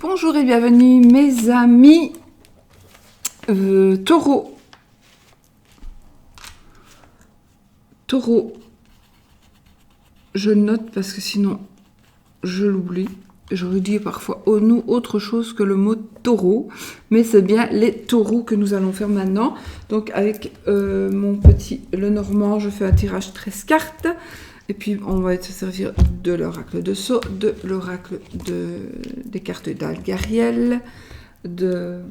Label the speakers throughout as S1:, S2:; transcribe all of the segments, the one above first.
S1: Bonjour et bienvenue mes amis taureaux. Taureau, je note parce que sinon je l'oublie. Je redis parfois nous autre chose que le mot taureau, mais c'est bien les taureaux que nous allons faire maintenant. Donc avec mon petit Lenormand, je fais un tirage 13 cartes. Et puis on va se servir de l'oracle de Sceaux, de l'oracle des cartes d'Algariel, des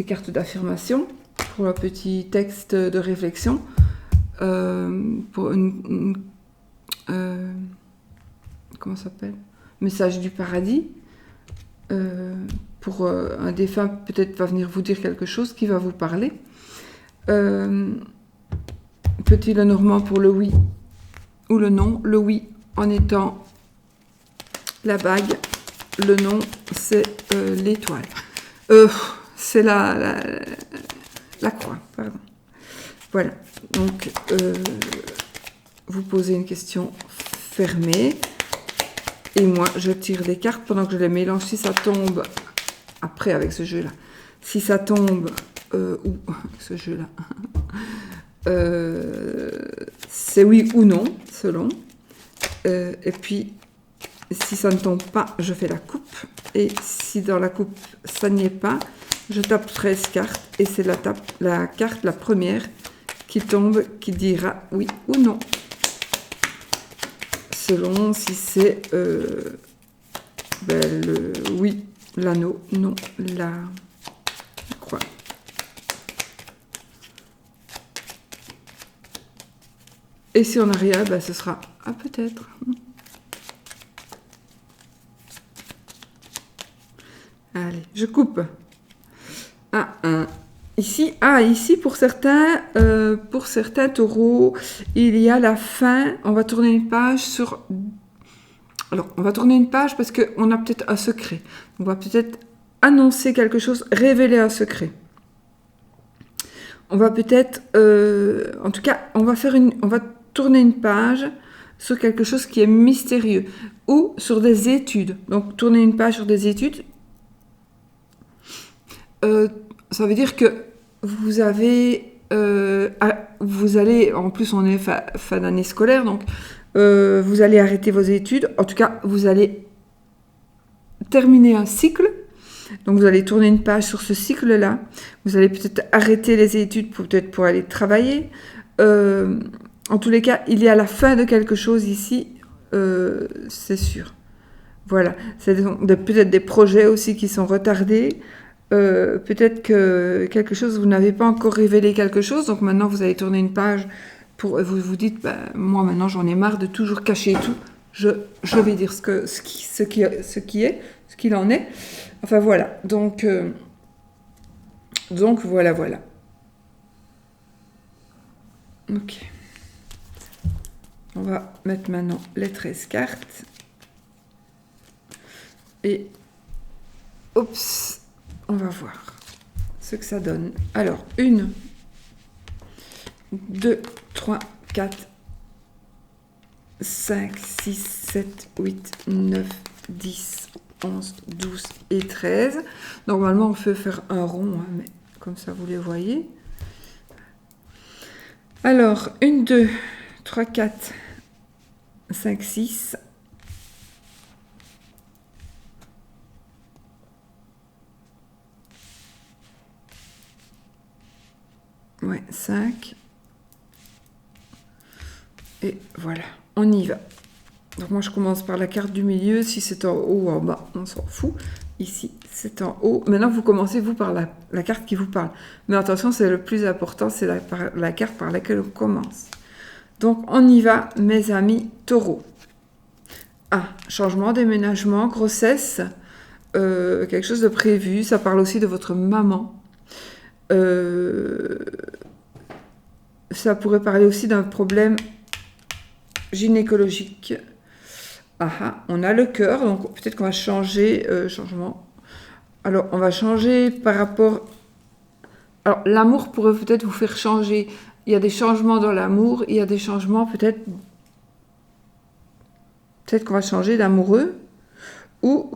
S1: cartes d'affirmation pour un petit texte de réflexion, pour comment ça s'appelle, message du paradis, pour un défunt peut-être va venir vous dire quelque chose qui va vous parler. Petit Lenormand pour le oui ou le non. Le oui en étant la bague, le non c'est l'étoile. C'est la croix, pardon. Voilà, donc vous posez une question fermée et moi je tire des cartes pendant que je les mélange. Si ça tombe, après avec ce jeu là, si ça tombe ou ce jeu là c'est oui ou non selon, et puis si ça ne tombe pas, je fais la coupe, et si dans la coupe ça n'y est pas, je tape 13 cartes et c'est la carte la première qui tombe qui dira oui ou non, selon si c'est le oui, l'anneau, non, la croix. Et si on n'a rien, ce sera ah peut-être. Allez, je coupe. Ici pour certains taureaux, il y a la fin. On va tourner une page sur. Alors, on va tourner une page parce qu'on a peut-être un secret. On va peut-être annoncer quelque chose, révéler un secret. On va peut-être, en tout cas, on va tourner une page sur quelque chose qui est mystérieux ou sur des études. Donc, tourner une page sur des études, ça veut dire que vous allez, en plus on est fin d'année scolaire, donc vous allez arrêter vos études. En tout cas, vous allez terminer un cycle. Donc vous allez tourner une page sur ce cycle-là. Vous allez peut-être arrêter les études pour aller travailler. En tous les cas, il y a la fin de quelque chose ici, c'est sûr. Voilà, c'est peut-être des projets aussi qui sont retardés. Peut-être que quelque chose, vous n'avez pas encore révélé quelque chose, donc maintenant vous allez tourner une page pour vous dites, moi maintenant j'en ai marre de toujours cacher tout. Je vais dire ce qu'il en est. Enfin voilà, donc voilà. Ok. On va mettre maintenant les 13 cartes. Et oups, on va voir ce que ça donne. Alors, 1, 2, 3, 4, 5, 6, 7, 8, 9, 10, 11, 12 et 13. Normalement, on peut faire un rond, mais comme ça, vous les voyez. Alors, 1, 2, 3, 4, 5, 6. Ouais, 5. Et voilà, on y va. Donc moi, je commence par la carte du milieu. Si c'est en haut ou en bas, on s'en fout. Ici, c'est en haut. Maintenant, vous commencez, vous, par la carte qui vous parle. Mais attention, c'est le plus important, c'est la carte par laquelle on commence. Donc, on y va, mes amis taureaux. Changement, déménagement, grossesse, quelque chose de prévu. Ça parle aussi de votre maman. Ça pourrait parler aussi d'un problème gynécologique. On a le cœur, donc peut-être qu'on va changer, changement. Alors, on va changer par rapport... Alors, l'amour pourrait peut-être vous faire changer. Il y a des changements dans l'amour, il y a des changements peut-être qu'on va changer d'amoureux. ou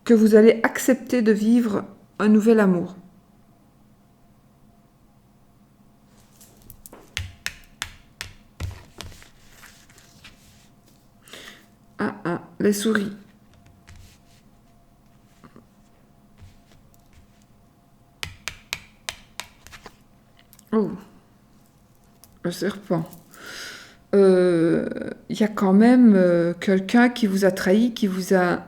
S1: que vous allez accepter de vivre un nouvel amour. Les souris. Oh, le serpent. Y a quand même quelqu'un qui vous a trahi, qui vous a...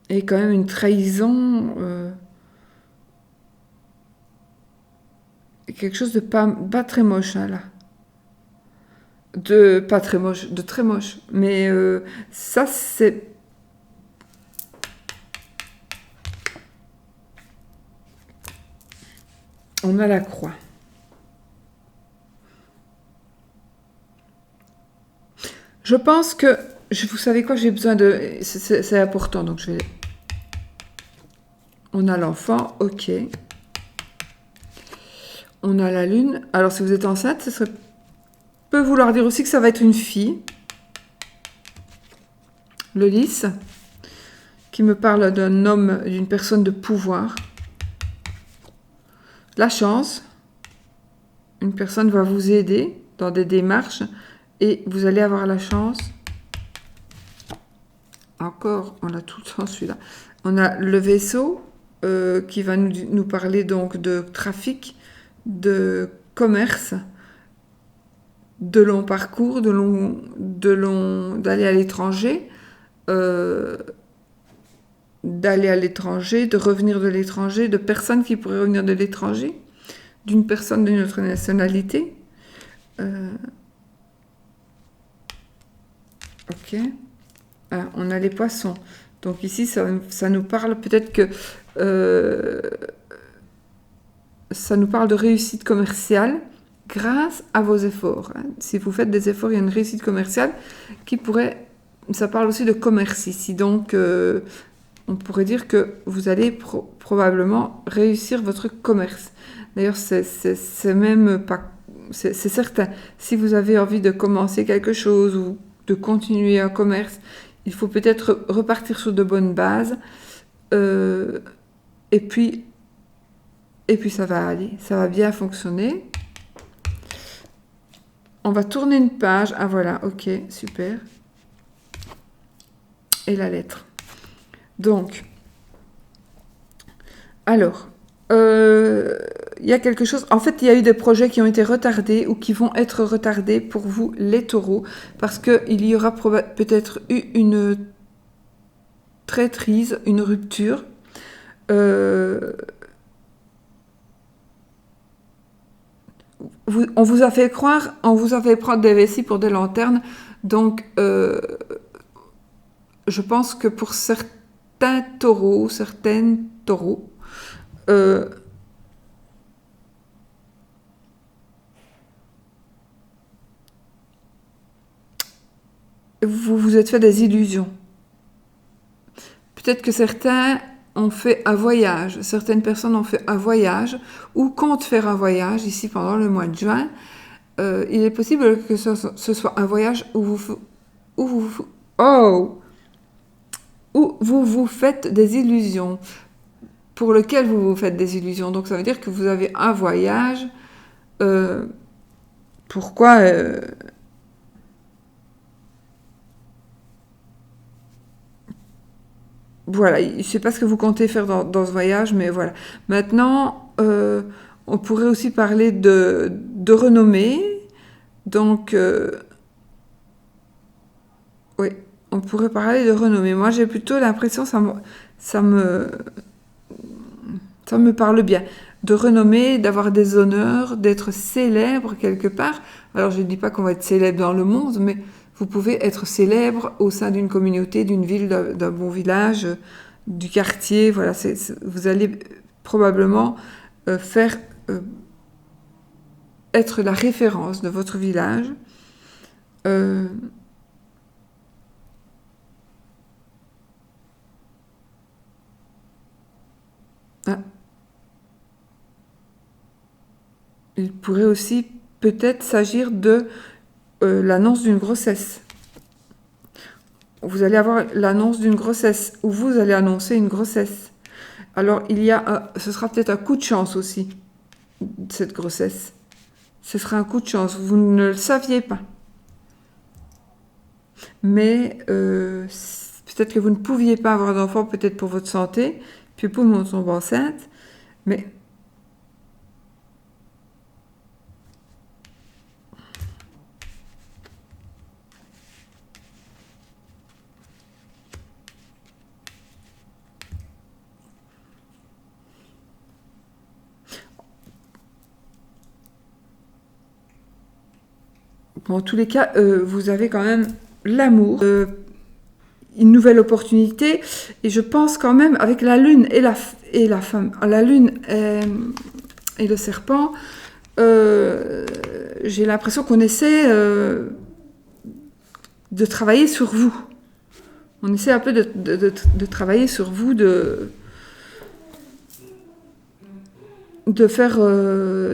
S1: Et quand même une trahison... quelque chose de pas très moche, hein, là. Pas très moche, de très moche. Mais ça, c'est... On a la croix. Je pense que... Vous savez quoi, j'ai besoin de... C'est important, donc je vais... On a l'enfant, ok. On a la lune. Alors, si vous êtes enceinte, ça peut vouloir dire aussi que ça va être une fille. Le lys, qui me parle d'un homme, d'une personne de pouvoir. La chance. Une personne va vous aider dans des démarches et vous allez avoir la chance. Encore, on a tout le temps celui-là. On a le vaisseau qui va nous parler donc de trafic, de commerce, de long parcours, d'aller à l'étranger, de revenir de l'étranger, de personnes qui pourraient revenir de l'étranger, d'une personne d'une autre nationalité. Ok. Ah, on a les poissons. Donc ici, ça nous parle peut-être que... ça nous parle de réussite commerciale grâce à vos efforts. Hein. Si vous faites des efforts, il y a une réussite commerciale qui pourrait... Ça parle aussi de commerce ici. Donc, on pourrait dire que vous allez probablement réussir votre commerce. D'ailleurs, c'est même pas... C'est certain. Si vous avez envie de commencer quelque chose ou de continuer un commerce, il faut peut-être repartir sur de bonnes bases. Et puis ça va aller. Ça va bien fonctionner. On va tourner une page. Ah voilà, ok, super. Et la lettre. Donc, alors, il y a quelque chose... En fait, il y a eu des projets qui ont été retardés ou qui vont être retardés pour vous, les taureaux, parce qu'il y aura peut-être eu une traîtrise, une rupture. On vous a fait croire, on vous a fait prendre des vessies pour des lanternes, donc je pense que pour certains taureaux, certaines taureaux, vous vous êtes fait des illusions. Peut-être que certains ont fait un voyage, certaines personnes ont fait un voyage ou comptent faire un voyage ici pendant le mois de juin. Il est possible que ce soit un voyage où vous vous faites des illusions, pour lequel vous vous faites des illusions. Donc ça veut dire que vous avez un voyage. Pourquoi voilà, je ne sais pas ce que vous comptez faire dans ce voyage, mais voilà. Maintenant, on pourrait aussi parler de renommée. Donc, oui, on pourrait parler de renommée. Moi, j'ai plutôt l'impression, ça me parle bien. De renommée, d'avoir des honneurs, d'être célèbre quelque part. Alors, je ne dis pas qu'on va être célèbre dans le monde, mais vous pouvez être célèbre au sein d'une communauté, d'une ville, d'un bon village, du quartier. Voilà, vous allez probablement être la référence de votre village. Il pourrait aussi peut-être s'agir de l'annonce d'une grossesse. vous allez avoir l'annonce d'une grossesse, ou vous allez annoncer une grossesse. Alors, ce sera peut-être un coup de chance aussi, cette grossesse. Ce sera un coup de chance, vous ne le saviez pas. Mais peut-être que vous ne pouviez pas avoir d'enfant, peut-être pour votre santé, puis pour mon tombe enceinte, mais bon, en tous les cas, vous avez quand même l'amour, une nouvelle opportunité, et je pense quand même avec la lune et la femme, la lune et le serpent, j'ai l'impression qu'on essaie de travailler sur vous. On essaie un peu de travailler sur vous,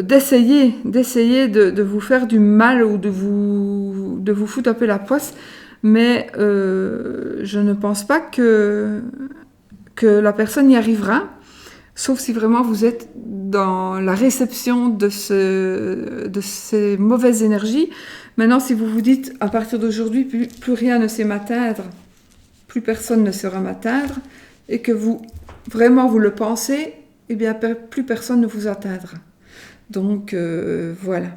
S1: d'essayer de vous faire du mal ou de vous foutre un peu la poisse, mais je ne pense pas que la personne y arrivera, sauf si vraiment vous êtes dans la réception de ces mauvaises énergies. Maintenant, si vous vous dites, à partir d'aujourd'hui, plus rien ne sait m'atteindre, plus personne ne saura m'atteindre, et que vous le pensez, eh bien, plus personne ne vous atteindra. Donc, voilà.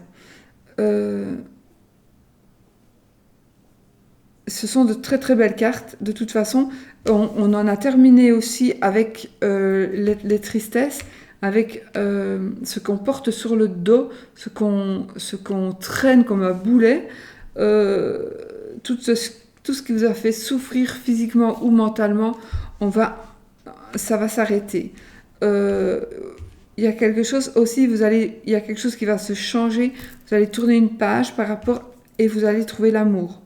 S1: Ce sont de très très belles cartes. De toute façon, on en a terminé aussi avec les tristesses, avec ce qu'on porte sur le dos, ce qu'on traîne comme un boulet, tout ce qui vous a fait souffrir physiquement ou mentalement, ça va s'arrêter. Il y a quelque chose aussi, il y a quelque chose qui va se changer, vous allez tourner une page par rapport et vous allez trouver l'amour.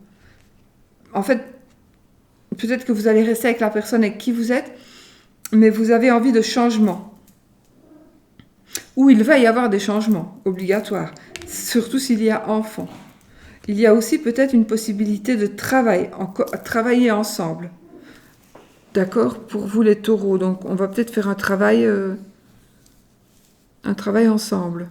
S1: En fait, peut-être que vous allez rester avec la personne avec qui vous êtes, mais vous avez envie de changement. Ou il va y avoir des changements obligatoires, surtout s'il y a enfant. Il y a aussi peut-être une possibilité de travailler ensemble. D'accord, pour vous les taureaux. Donc, on va peut-être faire un travail ensemble.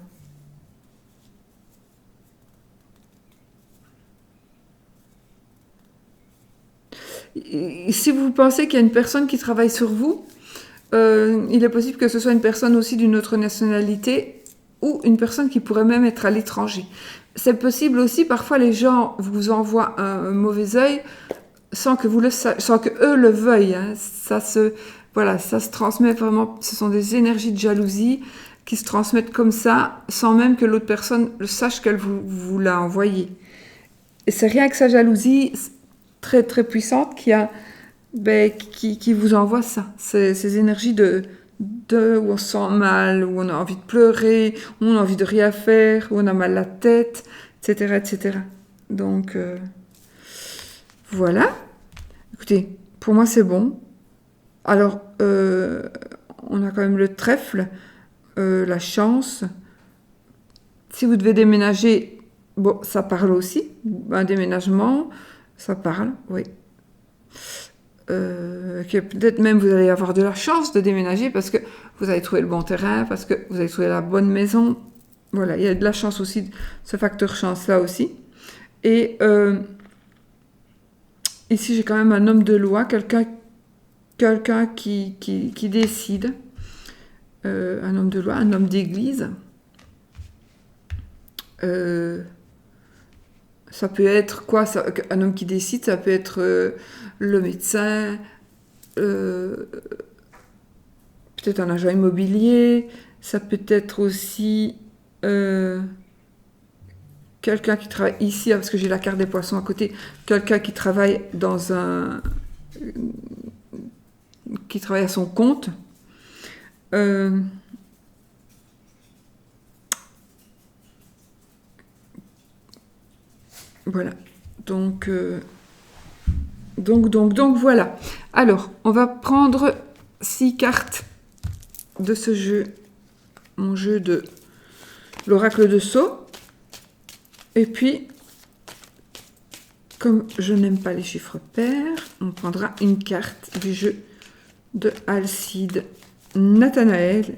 S1: Et si vous pensez qu'il y a une personne qui travaille sur vous, il est possible que ce soit une personne aussi d'une autre nationalité ou une personne qui pourrait même être à l'étranger. C'est possible aussi, parfois les gens vous envoient un mauvais œil sans que eux le veuillent. Hein. Ça se transmet vraiment. Ce sont des énergies de jalousie qui se transmettent comme ça, sans même que l'autre personne sache qu'elle vous l'a envoyé. Et c'est rien que sa jalousie très très puissante qui vous envoie ça. Ces énergies où on se sent mal, où on a envie de pleurer, où on a envie de rien faire, où on a mal à la tête, etc. etc. Donc, voilà. Écoutez, pour moi, c'est bon. Alors, on a quand même le trèfle, la chance. Si vous devez déménager, bon, ça parle aussi. Un déménagement, ça parle, oui. Que peut-être même vous allez avoir de la chance de déménager parce que vous allez trouver le bon terrain, parce que vous allez trouver la bonne maison. Voilà, il y a de la chance aussi, ce facteur chance là aussi. Et ici, j'ai quand même un homme de loi, quelqu'un qui décide. Un homme de loi, un homme d'église. Ça peut être quoi un homme qui décide, ça peut être le médecin, peut-être un agent immobilier, ça peut être aussi quelqu'un qui travaille ici, parce que j'ai la carte des poissons à côté, quelqu'un qui travaille qui travaille à son compte. Voilà. Donc voilà. Alors, on va prendre 6 cartes de ce jeu, mon jeu de l'oracle de Sceaux. Et puis, comme je n'aime pas les chiffres pairs, on prendra une carte du jeu de Alcide. Nathanaël.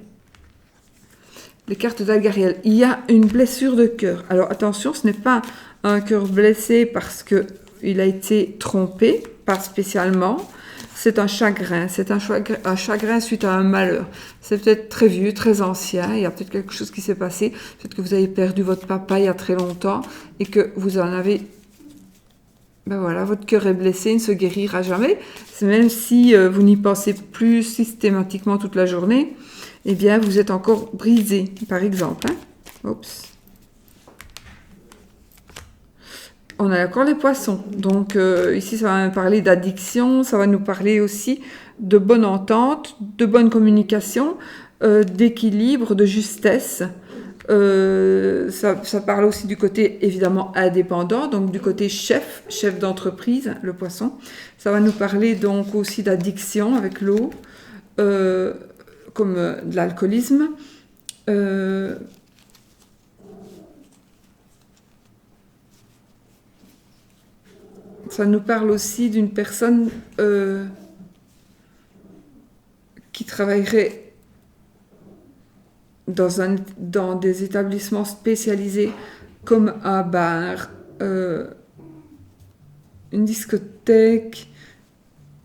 S1: Les cartes d'Algariel. Il y a une blessure de cœur. Alors attention, ce n'est pas un cœur blessé parce qu'il a été trompé, pas spécialement. C'est un chagrin. C'est un chagrin suite à un malheur. C'est peut-être très vieux, très ancien. Il y a peut-être quelque chose qui s'est passé. Peut-être que vous avez perdu votre papa il y a très longtemps et que vous en avez... Ben voilà, votre cœur est blessé, il ne se guérira jamais. C'est même si vous n'y pensez plus systématiquement toute la journée, eh bien, vous êtes encore brisé, par exemple. Hein. Oups. On a encore les poissons. Donc, ici, ça va nous parler d'addiction, ça va nous parler aussi de bonne entente, de bonne communication, d'équilibre, de justesse. Ça parle aussi du côté évidemment indépendant, donc du côté chef d'entreprise, le poisson. Ça va nous parler donc aussi d'addiction avec l'eau, comme de l'alcoolisme. Ça nous parle aussi d'une personne qui travaillerait dans des établissements spécialisés comme un bar, une discothèque.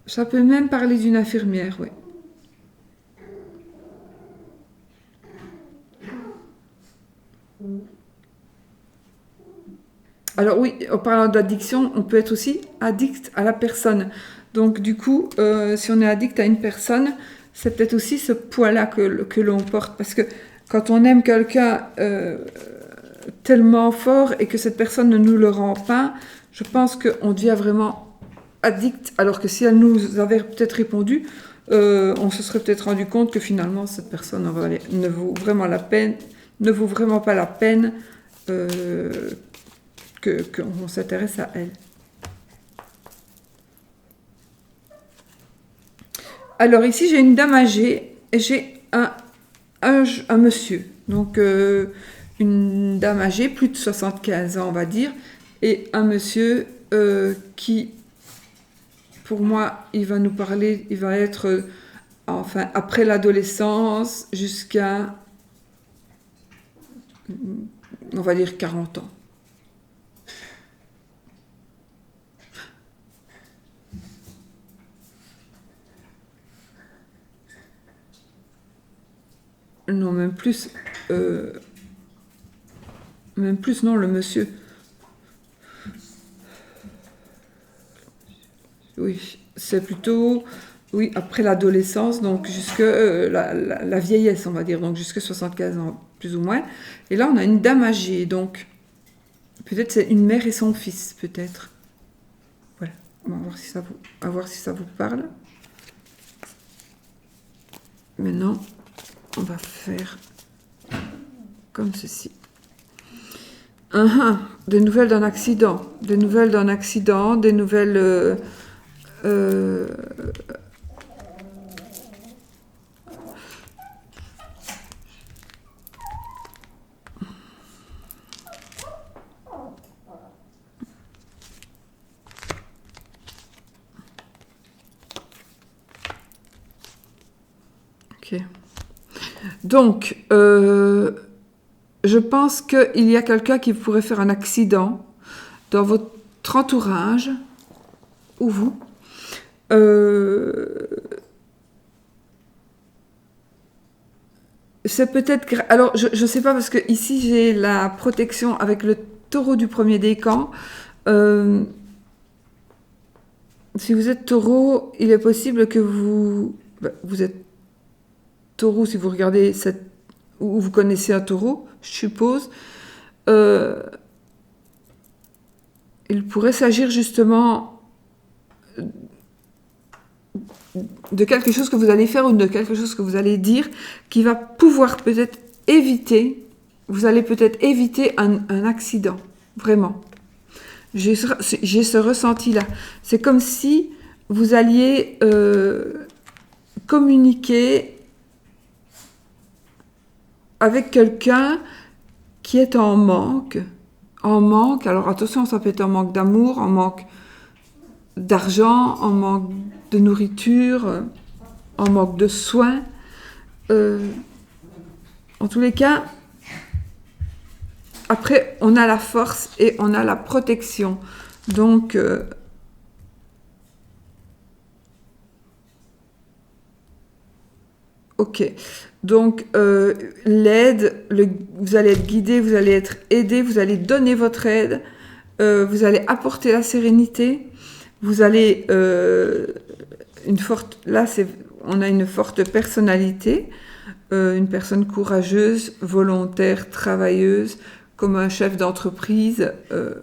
S1: Ça peut même parler d'une infirmière, oui. Alors oui, en parlant d'addiction, on peut être aussi addict à la personne. Donc du coup, si on est addict à une personne, c'est peut-être aussi ce poids-là que l'on porte. Parce que quand on aime quelqu'un tellement fort et que cette personne ne nous le rend pas, je pense qu'on devient vraiment addict. Alors que si elle nous avait peut-être répondu, on se serait peut-être rendu compte que finalement cette personne ne vaut vraiment pas la peine qu'on s'intéresse à elle. Alors ici, j'ai une dame âgée et j'ai un monsieur. Donc, une dame âgée, plus de 75 ans, on va dire, et un monsieur qui, pour moi, il va nous parler, il va être, enfin, après l'adolescence jusqu'à, on va dire, 40 ans. Non, même plus, non, le monsieur. Oui, c'est plutôt, oui, après l'adolescence, donc jusque la vieillesse, on va dire, donc jusque 75 ans, plus ou moins. Et là, on a une dame âgée, donc peut-être c'est une mère et son fils, peut-être. Voilà, on va voir si ça vous parle. Maintenant, on va faire comme ceci. Des nouvelles d'un accident. Des nouvelles d'un accident, des nouvelles... Ok. Donc, je pense qu'il y a quelqu'un qui pourrait faire un accident dans votre entourage, ou vous. C'est peut-être... Alors, je ne sais pas, parce que ici, j'ai la protection avec le taureau du premier décan. Si vous êtes taureau, il est possible que vous êtes taureau si vous regardez ou vous connaissez un taureau, je suppose. Il pourrait s'agir justement de quelque chose que vous allez faire ou de quelque chose que vous allez dire qui va pouvoir peut-être éviter, vous allez peut-être éviter un accident, vraiment. J'ai ce ressenti-là. C'est comme si vous alliez communiquer avec quelqu'un qui est en manque, en manque. Alors attention, ça peut être en manque d'amour, en manque d'argent, en manque de nourriture, en manque de soins. En tous les cas, après, on a la force et on a la protection. Donc, ok. Donc, l'aide, vous allez être guidé, vous allez être aidé, vous allez donner votre aide, vous allez apporter la sérénité, vous allez là, on a une forte personnalité, une personne courageuse, volontaire, travailleuse, comme un chef d'entreprise,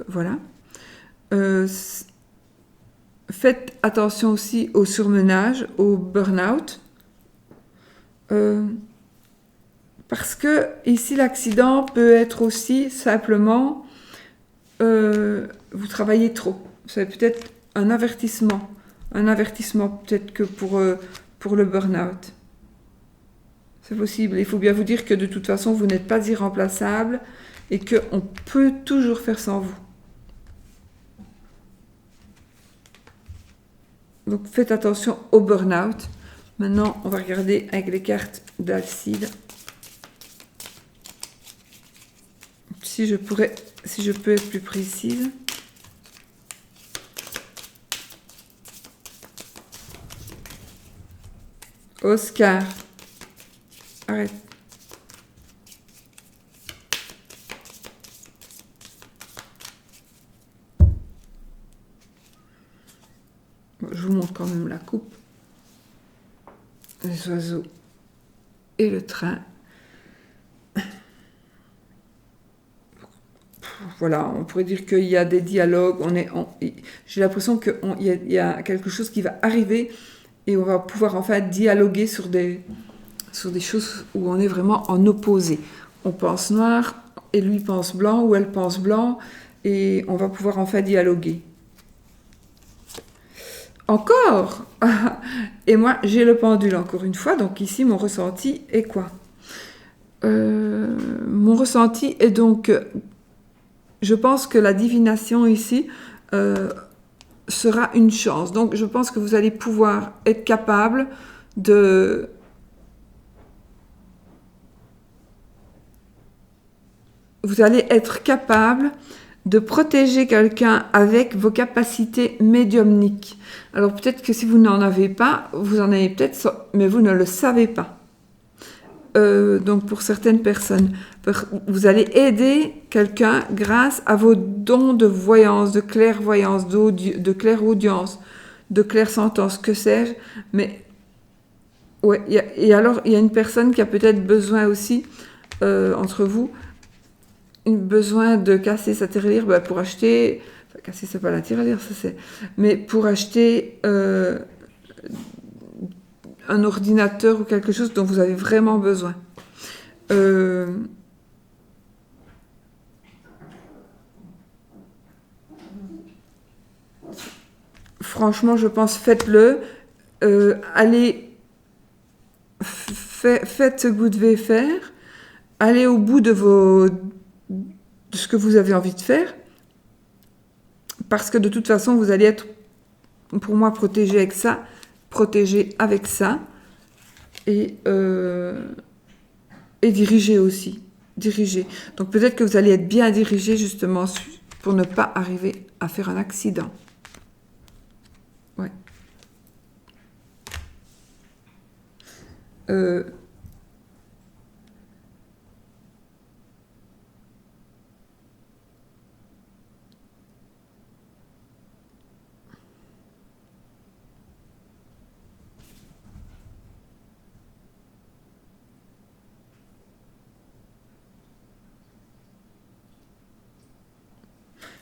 S1: voilà. Faites attention aussi au surmenage, au burn-out. Parce que ici l'accident peut être aussi simplement vous travaillez trop. C'est peut-être un avertissement peut-être que pour le burn-out. C'est possible. Il faut bien vous dire que de toute façon vous n'êtes pas irremplaçable et qu'on peut toujours faire sans vous. Donc faites attention au burn-out. Maintenant, on va regarder avec les cartes d'Alcide. Si je peux être plus précise. Oscar, arrête. Bon, je vous montre quand même la coupe. Les oiseaux et le train. Voilà, on pourrait dire qu'il y a des dialogues. J'ai l'impression qu'il y a quelque chose qui va arriver et on va pouvoir enfin dialoguer sur des choses où on est vraiment en opposé. On pense noir et lui pense blanc ou elle pense blanc et on va pouvoir enfin dialoguer. Encore. Et moi, j'ai le pendule encore une fois. Donc ici, mon ressenti est quoi? Mon ressenti est donc... je pense que la divination ici sera une chance. Donc je pense que vous allez pouvoir être capable de... Vous allez être capable de protéger quelqu'un avec vos capacités médiumniques. Alors peut-être que si vous n'en avez pas, vous en avez peut-être, mais vous ne le savez pas. Donc pour certaines personnes, vous allez aider quelqu'un grâce à vos dons de voyance, de clairvoyance, de clairaudience, de clairsentence, que sais-je. Mais ouais, et alors il y a une personne qui a peut-être besoin aussi entre vous. Besoin de casser sa tirelire pour acheter... Enfin, casser, c'est pas la tirelire, ça c'est... Mais pour acheter un ordinateur ou quelque chose dont vous avez vraiment besoin. Franchement, je pense, faites-le. Allez... Faites ce que vous devez faire. Allez au bout de ce que vous avez envie de faire, parce que de toute façon, vous allez être, pour moi, protégé avec ça, et dirigé aussi. Dirigé. Donc peut-être que vous allez être bien dirigé, justement, pour ne pas arriver à faire un accident. Ouais.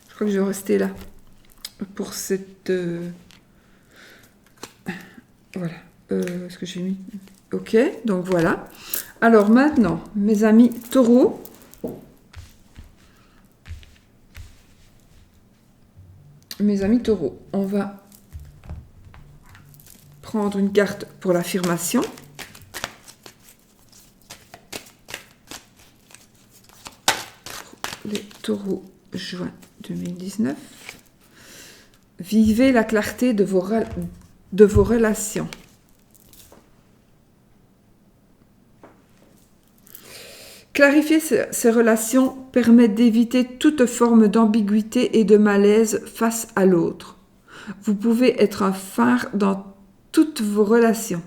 S1: Je crois que je vais rester là pour cette... Voilà. Est-ce que j'ai mis... Ok, donc voilà. Alors maintenant, mes amis taureaux. Mes amis taureaux, on va prendre une carte pour l'affirmation. Les taureaux juin 2019. Vivez la clarté de vos relations. Clarifier ces relations permet d'éviter toute forme d'ambiguïté et de malaise face à l'autre. Vous pouvez être un phare dans toutes vos relations.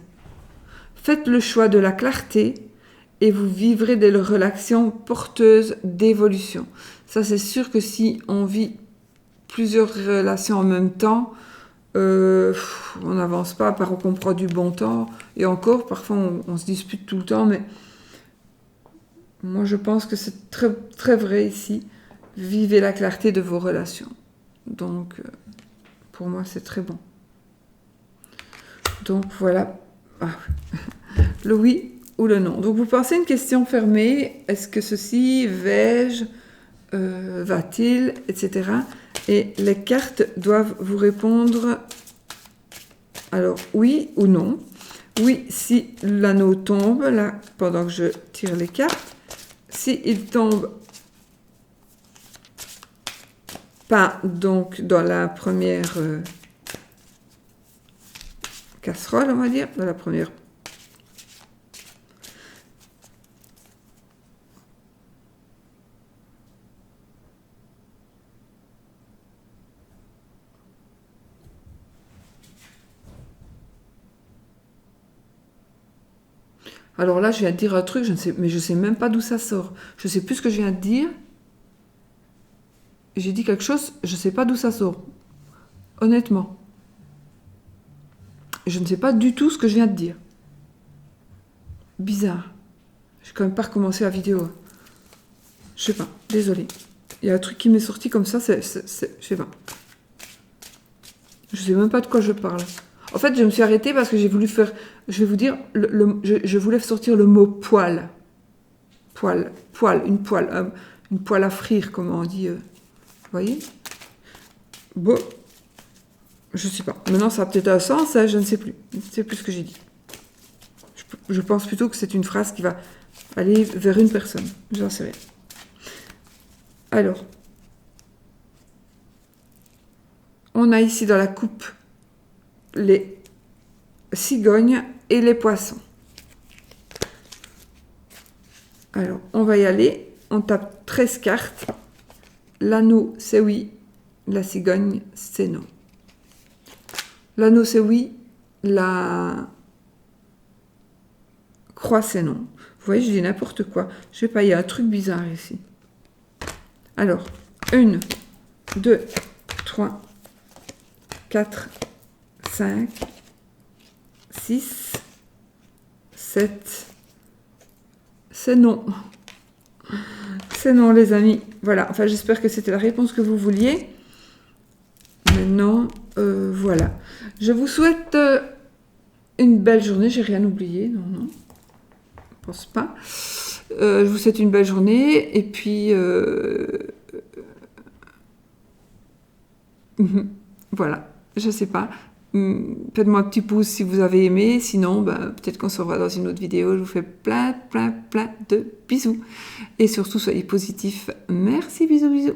S1: Faites le choix de la clarté et vous vivrez des relations porteuses d'évolution. Ça, c'est sûr que si on vit plusieurs relations en même temps, on n'avance pas, à part qu'on prend du bon temps. Et encore, parfois, on se dispute tout le temps, mais moi, je pense que c'est très, très vrai ici. Vivez la clarté de vos relations. Donc, pour moi, c'est très bon. Donc, voilà. Le oui ou le non. Donc, vous pensez une question fermée. Est-ce que ceci, vais-je, va-t-il, etc. Et les cartes doivent vous répondre. Alors, oui ou non. Oui, si l'anneau tombe, là, pendant que je tire les cartes. Si il tombe pas donc dans la première casserole, on va dire, dans la première. Alors là, je viens de dire un truc, mais je ne sais même pas d'où ça sort. Je ne sais plus ce que je viens de dire. J'ai dit quelque chose, je ne sais pas d'où ça sort. Honnêtement. Je ne sais pas du tout ce que je viens de dire. Bizarre. Je n'ai quand même pas recommencé la vidéo. Je sais pas, désolée. Il y a un truc qui m'est sorti comme ça, je sais pas. Je sais même pas de quoi je parle. En fait, je me suis arrêtée parce que j'ai voulu faire... Je vais vous dire, je voulais sortir le mot poil. Poil, une poêle à frire, comme on dit. Vous voyez? Bon, je sais pas. Maintenant, ça a peut-être un sens, hein, je ne sais plus. Je ne sais plus ce que j'ai dit. Je pense plutôt que c'est une phrase qui va aller vers une personne. J'en sais rien. Alors, on a ici dans la coupe les cigognes et les poissons. Alors, on va y aller. On tape 13 cartes. L'anneau, c'est oui. La cigogne, c'est non. L'anneau, c'est oui. La croix, c'est non. Vous voyez, je dis n'importe quoi. Je sais pas, il y a un truc bizarre ici. Alors, 1, 2, 3, 4, 5, 6, 7. C'est non. C'est non, les amis. Voilà. Enfin, j'espère que c'était la réponse que vous vouliez. Maintenant, voilà. Je vous souhaite une belle journée. J'ai rien oublié. Non, non. Je pense pas. Je vous souhaite une belle journée. Et puis, voilà. Je sais pas. Faites-moi un petit pouce si vous avez aimé. Sinon, peut-être qu'on se revoit dans une autre vidéo. Je vous fais plein de bisous. Et surtout, soyez positifs. Merci, bisous, bisous.